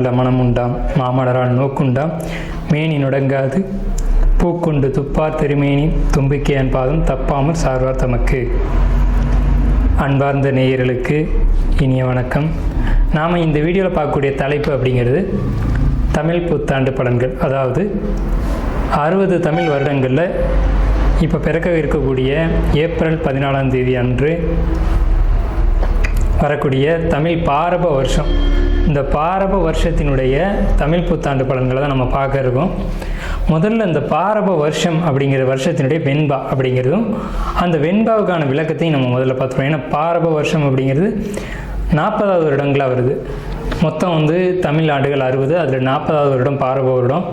நல்ல மனமுண்டாம் மாமலரால் நோக்குண்டாம் மேனி நுடங்காது பூக்கொண்டு துப்பார் திருமேனி தும்பிக்கையான் பாதம் தப்பாமல் சார்வார் தமக்கு. அன்பார்ந்த நேயர்களுக்கு இனிய வணக்கம். நாம் இந்த வீடியோவில் பார்க்கக்கூடிய தலைப்பு அப்படிங்கிறது தமிழ் புத்தாண்டு பலன்கள். அதாவது 60 தமிழ் வருடங்களில் இப்போ பிறக்க இருக்கக்கூடிய ஏப்ரல் 14ஆம் தேதி அன்று வரக்கூடிய தமிழ் பாரப வருஷம், இந்த பாரப வருஷத்தினுடைய தமிழ் புத்தாண்டு பலன்களை தான் நம்ம பார்க்க இருக்கோம். முதல்ல இந்த பாரப வருஷம் அப்படிங்கிற வருஷத்தினுடைய வெண்பா அப்படிங்கிறதும் அந்த வெண்பாவுக்கான விளக்கத்தையும் நம்ம முதல்ல பார்த்துருவோம். ஏன்னா பாரப வருஷம் அப்படிங்கிறது 40வது வருடங்களாக வருது. மொத்தம் தமிழ் ஆண்டுகள் 60, அதில் 40வது வருடம் பாரப வருடம்.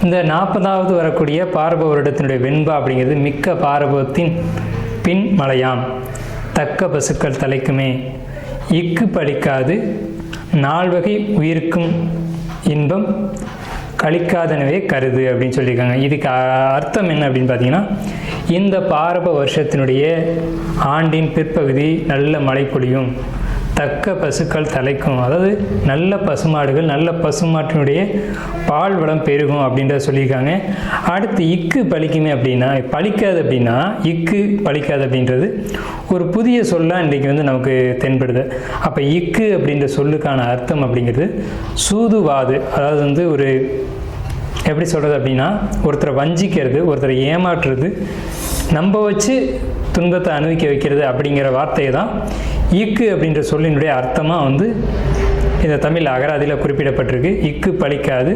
இந்த 40வது வரக்கூடிய பாரப வருடத்தினுடைய வெண்பா அப்படிங்கிறது மிக்க பாரபத்தின் பின் மலையாம் தக்க பசுக்கள் தலைக்குமே இக்கு பலிக்காது நால்வகை உயிருக்கும் இன்பம் கழிக்காதனவே கருது அப்படின்னு சொல்லியிருக்காங்க. இதுக்கு அர்த்தம் என்ன அப்படின்னு பார்த்தீங்கன்னா, இந்த பாரப வருஷத்தினுடைய ஆண்டின் பிற்பகுதி நல்ல மழை பொழியும், தக்க பசுக்கள் தலைக்கும், அதாவது நல்ல பசுமாடுகள் நல்ல பசுமாட்டினுடைய பால் வளம் பெருகும் அப்படின்றத சொல்லியிருக்காங்க. அடுத்து இக்கு பலிக்குமே அப்படின்னா, பலிக்காது அப்படின்னா இக்கு பலிக்காது அப்படின்றது ஒரு புதிய சொல்லாக இன்றைக்கி நமக்கு தென்படுது. அப்போ இக்கு அப்படின்ற சொல்லுக்கான அர்த்தம் அப்படிங்கிறது சூதுவாது. அதாவது ஒரு எப்படி சொல்கிறது அப்படின்னா, ஒருத்தரை வஞ்சிக்கிறது, ஒருத்தரை ஏமாற்றுறது, நம்ப வச்சு துன்பத்தை அனுபவிக்க வைக்கிறது அப்படிங்கிற வார்த்தையை தான் இக்கு அப்படின்ற சொல்லினுடைய அர்த்தமாக இந்த தமிழ் அகராதியில் குறிப்பிடப்பட்டிருக்கு. இக்கு பலிக்காது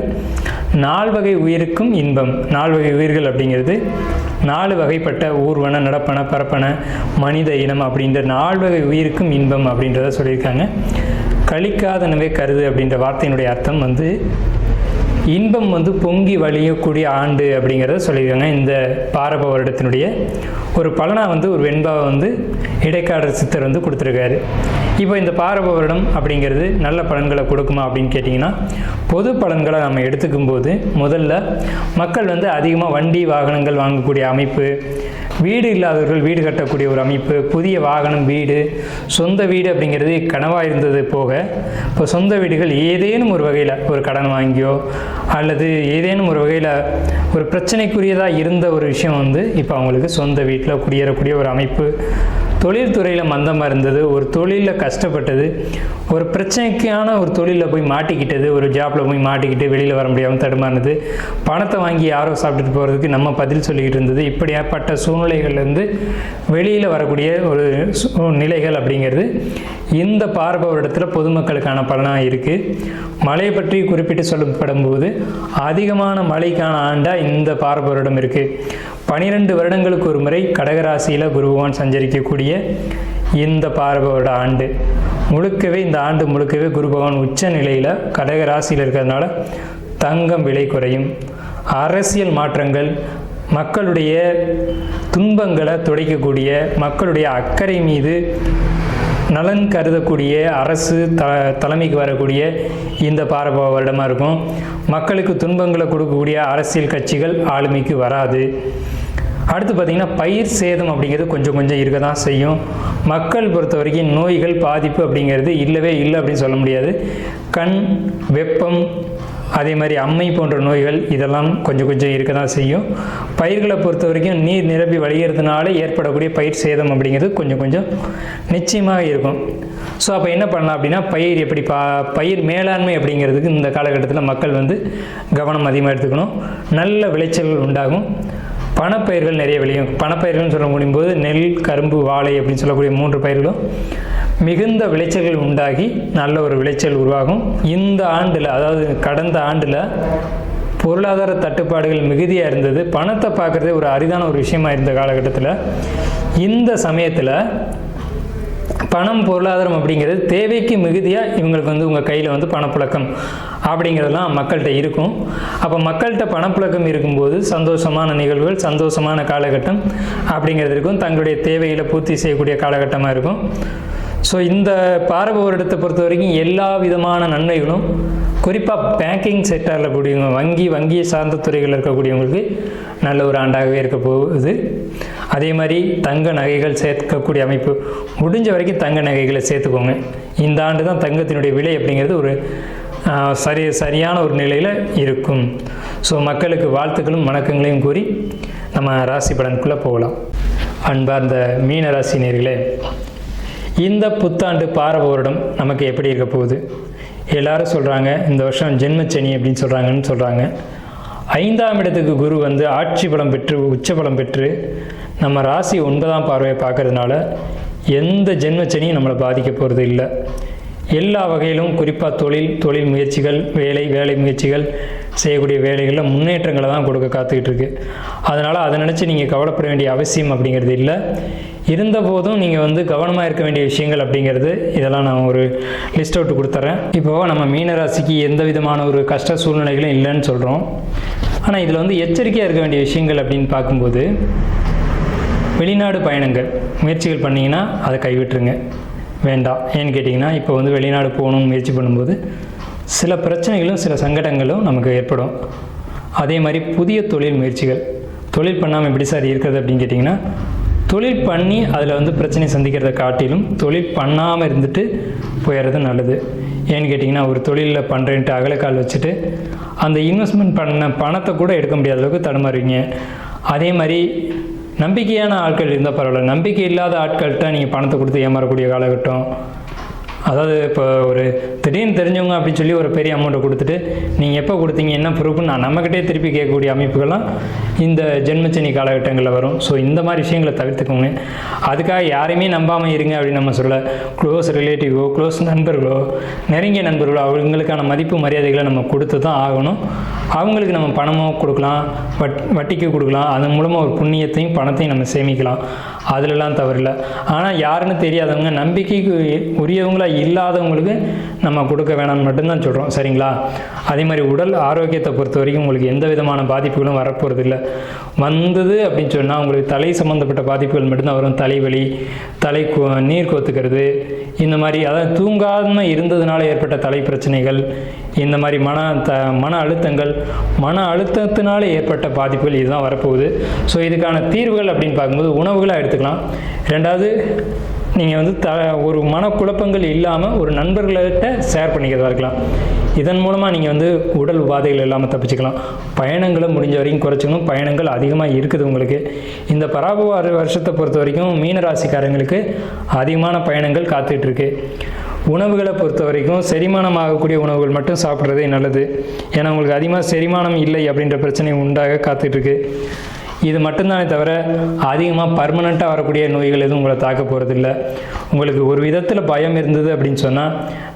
4 வகை உயிருக்கும் இன்பம். 4 வகை உயிர்கள் அப்படிங்கிறது 4 வகைப்பட்ட ஊர்வன நடப்பன பரப்பன மனித இனம் அப்படின்ற 4 வகை உயிருக்கும் இன்பம் அப்படின்றத சொல்லியிருக்காங்க. கழிக்காதனவே கருது அப்படின்ற வார்த்தையினுடைய அர்த்தம் இன்பம் பொங்கி வழியக்கூடிய ஆண்டு அப்படிங்கிறத சொல்லியிருக்காங்க. இந்த பாரப வருடத்தினுடைய ஒரு பலனாக ஒரு வெண்பாவை இடைக்காடர் சித்தர் கொடுத்துருக்காரு. இப்போ இந்த பாரப வருடம் அப்படிங்கிறது நல்ல பலன்களை கொடுக்குமா அப்படின்னு கேட்டிங்கன்னா, பொது பலன்களை நம்ம எடுத்துக்கும் போது முதல்ல மக்கள் அதிகமாக வண்டி வாகனங்கள் வாங்கக்கூடிய அமைப்பு, வீடு இல்லாதவர்கள் வீடு கட்டக்கூடிய ஒரு அமைப்பு, புதிய வாகனம், வீடு, சொந்த வீடு அப்படிங்கிறது கனவாக இருந்தது போக இப்போ சொந்த வீடுகள் ஏதேனும் ஒரு வகையில் ஒரு கடன் வாங்கியோ அல்லது ஏதேனும் ஒரு வகையில் ஒரு பிரச்சனைக்குரியதாக இருந்த ஒரு விஷயம் இப்போ அவங்களுக்கு சொந்த வீட்டில் குடியேறக்கூடிய ஒரு அமைப்பு, தொழில்துறையில் மந்தமாக இருந்தது, ஒரு தொழிலில் கஷ்டப்பட்டது, ஒரு பிரச்சனைக்கான ஒரு தொழிலில் போய் மாட்டிக்கிட்டது, ஒரு ஜாப்பில் போய் மாட்டிக்கிட்டு வெளியில் வர முடியாமல் தடுமானது, பணத்தை வாங்கி யாரோ சாப்பிட்டுட்டு போகிறதுக்கு நம்ம பதில் சொல்லிக்கிட்டு இருந்தது, இப்படியாப்பட்ட சூழ்நிலைகள்லேருந்து வெளியில் வரக்கூடிய ஒரு நிலைகள் அப்படிங்கிறது இந்த பாரப வருடத்தில் பொதுமக்களுக்கான பலனாக இருக்குது. மழையை பற்றி குறிப்பிட்டு சொல்லப்படும் போது அதிகமான மழைக்கான ஆண்டாக இந்த பாரப வருடம் இருக்குது. 12 வருடங்களுக்கு ஒரு முறை கடகராசியில் குரு பகவான் சஞ்சரிக்கக்கூடிய இந்த பாரப வருட ஆண்டு முழுக்கவே, இந்த ஆண்டு முழுக்கவே குரு பகவான் உச்ச நிலையில் கடகராசியில் இருக்கிறதுனால தங்கம் விலை குறையும், அரசியல் மாற்றங்கள், மக்களுடைய துன்பங்களை துடைக்கக்கூடிய, மக்களுடைய அக்கறை மீது நலன் கருதக்கூடிய அரசு தலைமைக்கு வரக்கூடிய இந்த பாரப வருடமாக இருக்கும். மக்களுக்கு துன்பங்களை கொடுக்கக்கூடிய அரசியல் கட்சிகள் ஆளுமைக்கு வராது. அடுத்து பார்த்திங்கன்னா, பயிர் சேதம் அப்படிங்கிறது கொஞ்சம் கொஞ்சம் இருக்க தான் செய்யும். மக்கள் பொறுத்த வரைக்கும் நோய்கள் பாதிப்பு அப்படிங்கிறது இல்லவே இல்லை அப்படின்னு சொல்ல முடியாது. கண், வெப்பம், அதே மாதிரி அம்மை போன்ற நோய்கள் இதெல்லாம் கொஞ்சம் கொஞ்சம் இருக்க தான் செய்யும். பயிர்களை பொறுத்த வரைக்கும் நீர் நிரம்பி வழிகிறதுனால ஏற்படக்கூடிய பயிர் சேதம் அப்படிங்கிறது கொஞ்சம் கொஞ்சம் நிச்சயமாக இருக்கும். ஸோ அப்போ என்ன பண்ணலாம் அப்படின்னா, பயிர் எப்படி பயிர் மேலாண்மை அப்படிங்கிறதுக்கு இந்த காலகட்டத்தில் மக்கள் கவனம் அதிகமாக எடுத்துக்கணும். நல்ல விளைச்சல்கள் உண்டாகும். பணப்பயிர்கள் நிறைய விளையும். பணப்பயிர்கள்னு சொல்ல முடியும் போது நெல், கரும்பு, வாழை அப்படின்னு சொல்லக்கூடிய 3 பயிர்களும் மிகுந்த விளைச்சல்கள் உண்டாகி நல்ல ஒரு விளைச்சல் உருவாகும். இந்த ஆண்டில், அதாவது கடந்த ஆண்டில் பொருளாதார தட்டுப்பாடுகள் மிகுதியாக இருந்தது. பணத்தை பார்க்குறதே ஒரு அரிதான ஒரு விஷயமா இருந்த காலகட்டத்தில் இந்த சமயத்தில் பணம், பொருளாதாரம் அப்படிங்கிறது தேவைக்கு மிகுதியாக இவங்களுக்கு உங்கள் கையில் பணப்புழக்கம் அப்படிங்கிறதெல்லாம் மக்கள்கிட்ட இருக்கும். அப்போ மக்கள்கிட்ட பணப்புழக்கம் இருக்கும்போது சந்தோஷமான நிகழ்வுகள், சந்தோஷமான காலகட்டம் அப்படிங்கிறது இருக்கும். தங்களுடைய தேவைகளை பூர்த்தி செய்யக்கூடிய காலகட்டமாக இருக்கும். ஸோ இந்த பாரப வருடத்தை பொறுத்த வரைக்கும் எல்லா விதமான நன்மைகளும், குறிப்பாக பேங்கிங் செக்டாரில் கூடியவங்க, வங்கியை சார்ந்த துறைகளில் இருக்கக்கூடியவங்களுக்கு நல்ல ஒரு ஆண்டாகவே இருக்க போகுது. அதே மாதிரி தங்க நகைகள் சேர்க்கக்கூடிய அமைப்பு, முடிஞ்ச வரைக்கும் தங்க நகைகளை சேர்த்துக்கோங்க. இந்த ஆண்டு தான் தங்கத்தினுடைய விலை அப்படிங்கிறது ஒரு சரியான ஒரு நிலையில் இருக்கும். ஸோ மக்களுக்கு வாழ்த்துக்களும் வணக்கங்களையும் கூறி நம்ம ராசி பலனுக்குள்ளே போகலாம். அன்பார்ந்த மீன ராசி நேயர்களே, இந்த புத்தாண்டு பாரப வருடம் நமக்கு எப்படி இருக்க போகுது? எல்லாரும் சொல்கிறாங்க இந்த வருஷம் ஜென்மச்சனி அப்படின்னு சொல்கிறாங்க. 5ஆம் இடத்துக்கு குரு வந்து ஆட்சி பலம் பெற்று உச்ச பலம் பெற்று நம்ம ராசி 9ஆம் பார்வையை பார்க்கறதுனால எந்த ஜென்மச்சனியும் நம்மளை பாதிக்க போகிறது இல்லை. எல்லா வகையிலும் குறிப்பாக தொழில் முயற்சிகள், வேலை முயற்சிகள், செய்யக்கூடிய வேலைகளில் முன்னேற்றங்களை தான் கொடுக்க காத்துக்கிட்டு இருக்கு. அதனால் அதை நினச்சி நீங்கள் கவலைப்பட வேண்டிய அவசியம் அப்படிங்கிறது இல்லை. இருந்தபோதும் நீங்கள் வந்து கவனமாக இருக்க வேண்டிய விஷயங்கள் அப்படிங்கிறது இதெல்லாம் நான் ஒரு லிஸ்ட் அவுட் கொடுத்துட்றேன். இப்போது நம்ம மீனராசிக்கு எந்த விதமான ஒரு கஷ்ட சூழ்நிலைகளும் இல்லைன்னு சொல்கிறோம். ஆனால் இதில் வந்து எச்சரிக்கையாக இருக்க வேண்டிய விஷயங்கள் அப்படின்னு பார்க்கும்போது, வெளிநாடு பயணங்கள் முயற்சிகள் பண்ணிங்கன்னா அதை கைவிட்டுருங்க, வேண்டாம். ஏன்னு கேட்டிங்கன்னா இப்போ வந்து வெளிநாடு போகணும்னு முயற்சி பண்ணும்போது சில பிரச்சனைகளும் சில சங்கடங்களும் நமக்கு ஏற்படும். அதே மாதிரி புதிய தொழில் முயற்சிகள், தொழில் பண்ணாமல் எப்படி சார் இருக்கிறது அப்படின்னு கேட்டிங்கன்னா, தொழில் பண்ணி அதில் வந்து பிரச்சனை சந்திக்கிறத காட்டிலும் தொழில் பண்ணாமல் இருந்துட்டு போயிடுறது நல்லது. ஏன்னு கேட்டிங்கன்னா, ஒரு தொழிலில் பண்ணுறேன்ட்டு அகலக்கால் வச்சுட்டு அந்த இன்வெஸ்ட்மெண்ட் பண்ண பணத்தை கூட எடுக்க முடியாத அளவுக்கு தடுமாறுவீங்க. அதே மாதிரி நம்பிக்கையான ஆட்கள் இருந்தால் பரவாயில்ல, நம்பிக்கை இல்லாத ஆட்கள்கிட்ட நீங்கள் பணத்தை கொடுத்து ஏமாறக்கூடிய காலகட்டம். அதாவது இப்போ ஒரு திடீர்னு தெரிஞ்சவங்க அப்படின்னு சொல்லி ஒரு பெரிய அமௌண்ட்டை கொடுத்துட்டு நீங்கள் எப்போ கொடுத்தீங்க, என்ன ப்ரூஃப்னு நான் நம்மக்கிட்டே திருப்பி கேட்கக்கூடிய அமைப்புகள்லாம் இந்த ஜென்மச்சனி காலகட்டங்களில் வரும். ஸோ இந்த மாதிரி விஷயங்களை தவிர்த்துக்கோங்க. அதுக்காக யாரையுமே நம்பாமல் இருங்க அப்படின்னு நம்ம சொல்ல. க்ளோஸ் ரிலேட்டிவோ, க்ளோஸ் நண்பர்களோ, நெருங்கிய நண்பர்களோ, அவங்களுக்கான மதிப்பு மரியாதைகளை நம்ம கொடுத்து தான் ஆகணும். அவங்களுக்கு நம்ம பணமோ கொடுக்கலாம், வட்டிக்கு கொடுக்கலாம், அதன் மூலமாக ஒரு புண்ணியத்தையும் பணத்தையும் நம்ம சேமிக்கலாம். அதிலெல்லாம் தவறில்லை. ஆனால் யாருன்னு தெரியாதவங்க, நம்பிக்கைக்கு உரியவங்களா இல்லாதவங்களுக்கு நம்ம கொடுக்க வேணாம்னு மட்டும்தான் சொல்கிறோம், சரிங்களா? அதே மாதிரி உடல் ஆரோக்கியத்தை பொறுத்த வரைக்கும் உங்களுக்கு எந்த விதமான பாதிப்புகளும் வரப்போகிறது இல்லை. வந்தது அப்படின்னு சொன்னால் உங்களுக்கு தலை சம்மந்தப்பட்ட பாதிப்புகள் மட்டும்தான் வரும். தலைவலி, நீர் கோத்துக்கிறது, இந்த மாதிரி, அதாவது தூங்காமல் இருந்ததுனால ஏற்பட்ட தலை பிரச்சனைகள், இந்த மாதிரி மன அழுத்தத்தினால ஏற்பட்ட பாதிப்புகள் இதுதான் வரப்போகுது. ஸோ இதுக்கான தீர்வுகள் அப்படின்னு பார்க்கும்போது உணவுகளாக எடுத்துக்கலாம். ரெண்டாவது, நீங்கள் வந்து ஒரு மனக்குழப்பங்கள் இல்லாமல் ஒரு நண்பர்கள்கிட்ட ஷேர் பண்ணிக்கிறதா இருக்கலாம். இதன் மூலமாக நீங்கள் வந்து உடல் உபாதைகள் இல்லாமல் தப்பிச்சுக்கலாம். பயணங்களை முடிஞ்ச வரைக்கும் குறைச்சிக்கணும். பயணங்கள் அதிகமாக இருக்குது உங்களுக்கு. இந்த பராப வருஷத்தை பொறுத்த வரைக்கும் மீனராசிக்காரங்களுக்கு அதிகமான பயணங்கள் காத்துட்ருக்கு. உணவுகளை பொறுத்த வரைக்கும் செரிமானம் ஆகக்கூடிய உணவுகள் மட்டும் சாப்பிட்றதே நல்லது. ஏன்னா உங்களுக்கு அதிகமாக செரிமானம் இல்லை அப்படின்ற பிரச்சனை உண்டாக காத்துட்ருக்கு. இது மட்டும்தானே தவிர அதிகமாக பர்மனெண்ட்டாக வரக்கூடிய நோய்கள் எதுவும் உங்களை தாக்க போகிறதில்ல. உங்களுக்கு ஒரு விதத்தில் பயம் இருந்தது அப்படின்னு சொன்னால்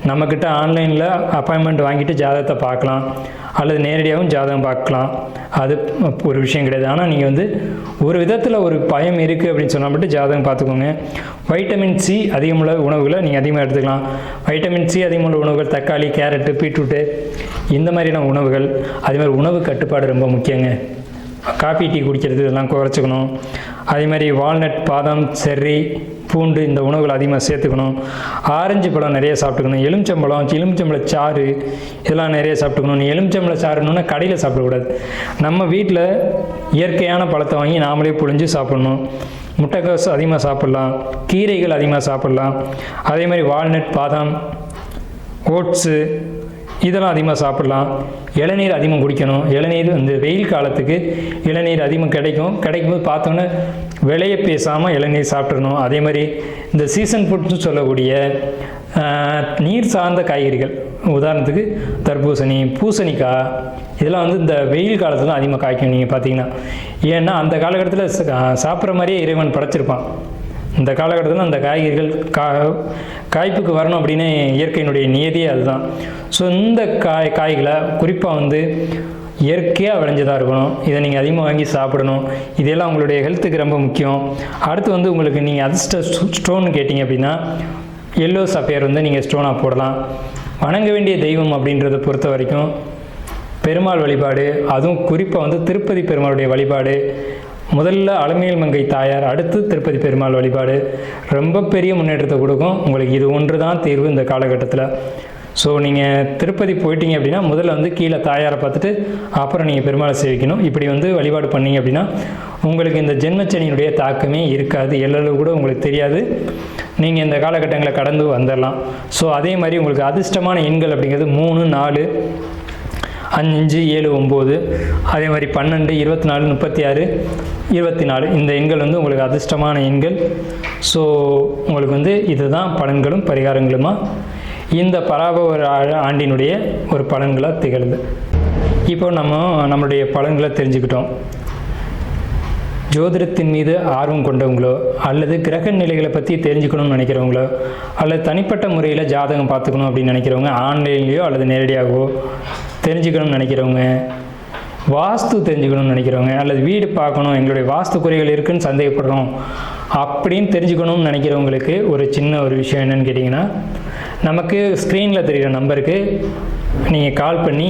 நம்மக்கிட்ட ஆன்லைனில் அப்பாயின்மெண்ட் வாங்கிட்டு ஜாதகத்தை பார்க்கலாம், அல்லது நேரடியாகவும் ஜாதகம் பார்க்கலாம். அது ஒரு விஷயம் கிடையாது. ஆனால் நீங்கள் வந்து ஒரு விதத்தில் ஒரு பயம் இருக்குது அப்படின்னு சொன்னால் மட்டும் ஜாதகம் பார்த்துக்கோங்க. வைட்டமின் சி அதிகமுள்ள உணவுகளை நீங்கள் அதிகமாக எடுத்துக்கலாம். வைட்டமின் சி அதிகமுள்ள உணவுகள் தக்காளி, கேரட்டு, பீட்ரூட்டு, இந்த மாதிரியான உணவுகள். அதே மாதிரி உணவு கட்டுப்பாடு ரொம்ப முக்கியங்க. காஃபி, டீ குடிக்கிறது இதெல்லாம் குறைச்சிக்கணும். அதே மாதிரி வால்நட், பாதாம், செர்ரி, பூண்டு இந்த உணவுகள் அதிகமாக சேர்த்துக்கணும். ஆரஞ்சு பழம் நிறைய சாப்பிட்டுக்கணும். எலுமிச்சம்பழ சாறு இதெல்லாம் நிறைய சாப்பிட்டுக்கணும். எலுமிச்சம்பழ சாறுன்னு கடையில் சாப்பிடக்கூடாது. நம்ம வீட்டில் இயற்கையான பழத்தை வாங்கி நாமளே புழிஞ்சு சாப்பிடணும். முட்டைக்கோஸ் அதிகமாக சாப்பிட்லாம். கீரைகள் அதிகமாக சாப்பிட்லாம். அதே மாதிரி வால்நட், பாதாம், ஓட்ஸு இதெல்லாம் அதிகமாக சாப்பிட்லாம். இளநீர் அதிகமாக குடிக்கணும். இளநீர் இந்த வெயில் காலத்துக்கு இளநீர் அதிகமாக கிடைக்கும்போது பார்த்தோன்னே விலையை பேசாமல் இளநீர் சாப்பிட்றணும். அதே மாதிரி இந்த சீசன் ஃபுட்னு சொல்லக்கூடிய நீர் சார்ந்த காய்கறிகள், உதாரணத்துக்கு தர்பூசணி, பூசணிக்காய், இதெல்லாம் வந்து இந்த வெயில் காலத்தில் தான் அதிகமாக காய்க்கும். நீங்கள் பார்த்தீங்கன்னா, ஏன்னா அந்த காலகட்டத்தில் சாப்பிட்ற மாதிரியே இறைவன் படைச்சிருப்பான். இந்த காலகட்டத்தில் அந்த காய்கறிகள் காய்ப்புக்கு வரணும் அப்படின்னு இயற்கையினுடைய நியதியே அதுதான். ஸோ இந்த காய்களை குறிப்பாக வந்து இயற்கையாக விளைஞ்சதாக இருக்கணும். இதை நீங்கள் அதிகமாக வாங்கி சாப்பிடணும். இதெல்லாம் உங்களுடைய ஹெல்த்துக்கு ரொம்ப முக்கியம். அடுத்து வந்து உங்களுக்கு நீங்கள் அதிர்ஷ்ட ஸ்டோன் கேட்டிங்க அப்படின்னா எல்லோ சஃபயர் வந்து நீங்கள் ஸ்டோனாக போடலாம். வணங்க வேண்டிய தெய்வம் அப்படின்றத பொறுத்த வரைக்கும் பெருமாள் வழிபாடு, அதுவும் குறிப்பாக வந்து திருப்பதி பெருமாளுடைய வழிபாடு. முதல்ல அலமேல் மங்கை தாயார், அடுத்து திருப்பதி பெருமாள் வழிபாடு ரொம்ப பெரிய முன்னேற்றத்தை கொடுக்கும் உங்களுக்கு. இது ஒன்று தான் தீர்வு இந்த காலகட்டத்தில். ஸோ நீங்கள் திருப்பதி போயிட்டீங்க அப்படின்னா முதல்ல வந்து கீழே தாயாரை பார்த்துட்டு அப்புறம் நீங்கள் பெருமாளை சேவிக்கணும். இப்படி வந்து வழிபாடு பண்ணீங்க அப்படின்னா உங்களுக்கு இந்த ஜென்மச்சனியினுடைய தாக்கமே இருக்காது, எல்லளவு கூட உங்களுக்கு தெரியாது. நீங்கள் இந்த காலகட்டங்களை கடந்து வந்துடலாம். ஸோ அதே மாதிரி உங்களுக்கு அதிர்ஷ்டமான எண்கள் அப்படிங்கிறது 3, 4, 5, 7, 9, அதே மாதிரி 12, 24, 36, 24 இந்த எண்கள் வந்து உங்களுக்கு அதிர்ஷ்டமான எண்கள். ஸோ உங்களுக்கு வந்து இதுதான் பலன்களும் பரிகாரங்களுமா இந்த பராபவ ஆண்டினுடைய ஒரு பலன்களாக திகழுது. இப்போ நம்மளுடைய பலன்களை தெரிஞ்சுக்கிட்டோம். ஜோதிடத்தின் மீது ஆர்வம் கொண்டவங்களோ அல்லது கிரக நிலைகளை பற்றி தெரிஞ்சுக்கணும்னு நினைக்கிறவங்களோ அல்லது தனிப்பட்ட முறையில் ஜாதகம் பார்த்துக்கணும் அப்படின்னு நினைக்கிறவங்க, ஆன்லைன்லேயோ அல்லது நேரடியாகவோ தெரிஞ்சுக்கணும்னு நினைக்கிறவங்க, வாஸ்து தெரிஞ்சுக்கணும்னு நினைக்கிறவங்க, அல்லது வீடு பார்க்கணும் எங்களுடைய வாஸ்து குறைகள் இருக்குதுன்னு சந்தேகப்படுறோம் அப்படின்னு தெரிஞ்சுக்கணும்னு நினைக்கிறவங்களுக்கு ஒரு சின்ன ஒரு விஷயம் என்னென்னு கேட்டிங்கன்னா, நமக்கு ஸ்க்ரீனில் தெரிகிற நம்பருக்கு நீங்கள் கால் பண்ணி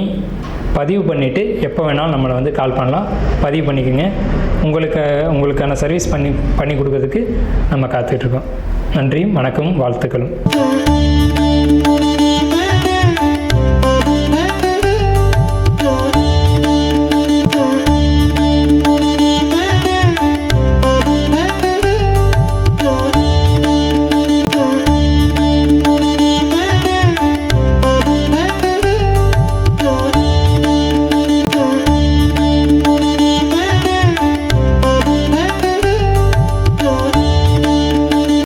பதிவு பண்ணிவிட்டு எப்போ வேணாலும் நம்மளை வந்து கால் பண்ணலாம். பதிவு பண்ணிக்கோங்க. உங்களுக்கான சர்வீஸ் பண்ணி கொடுக்கறதுக்கு நம்ம காத்துட்ருக்கோம். நன்றி, வணக்கம், வாழ்த்துக்களும்.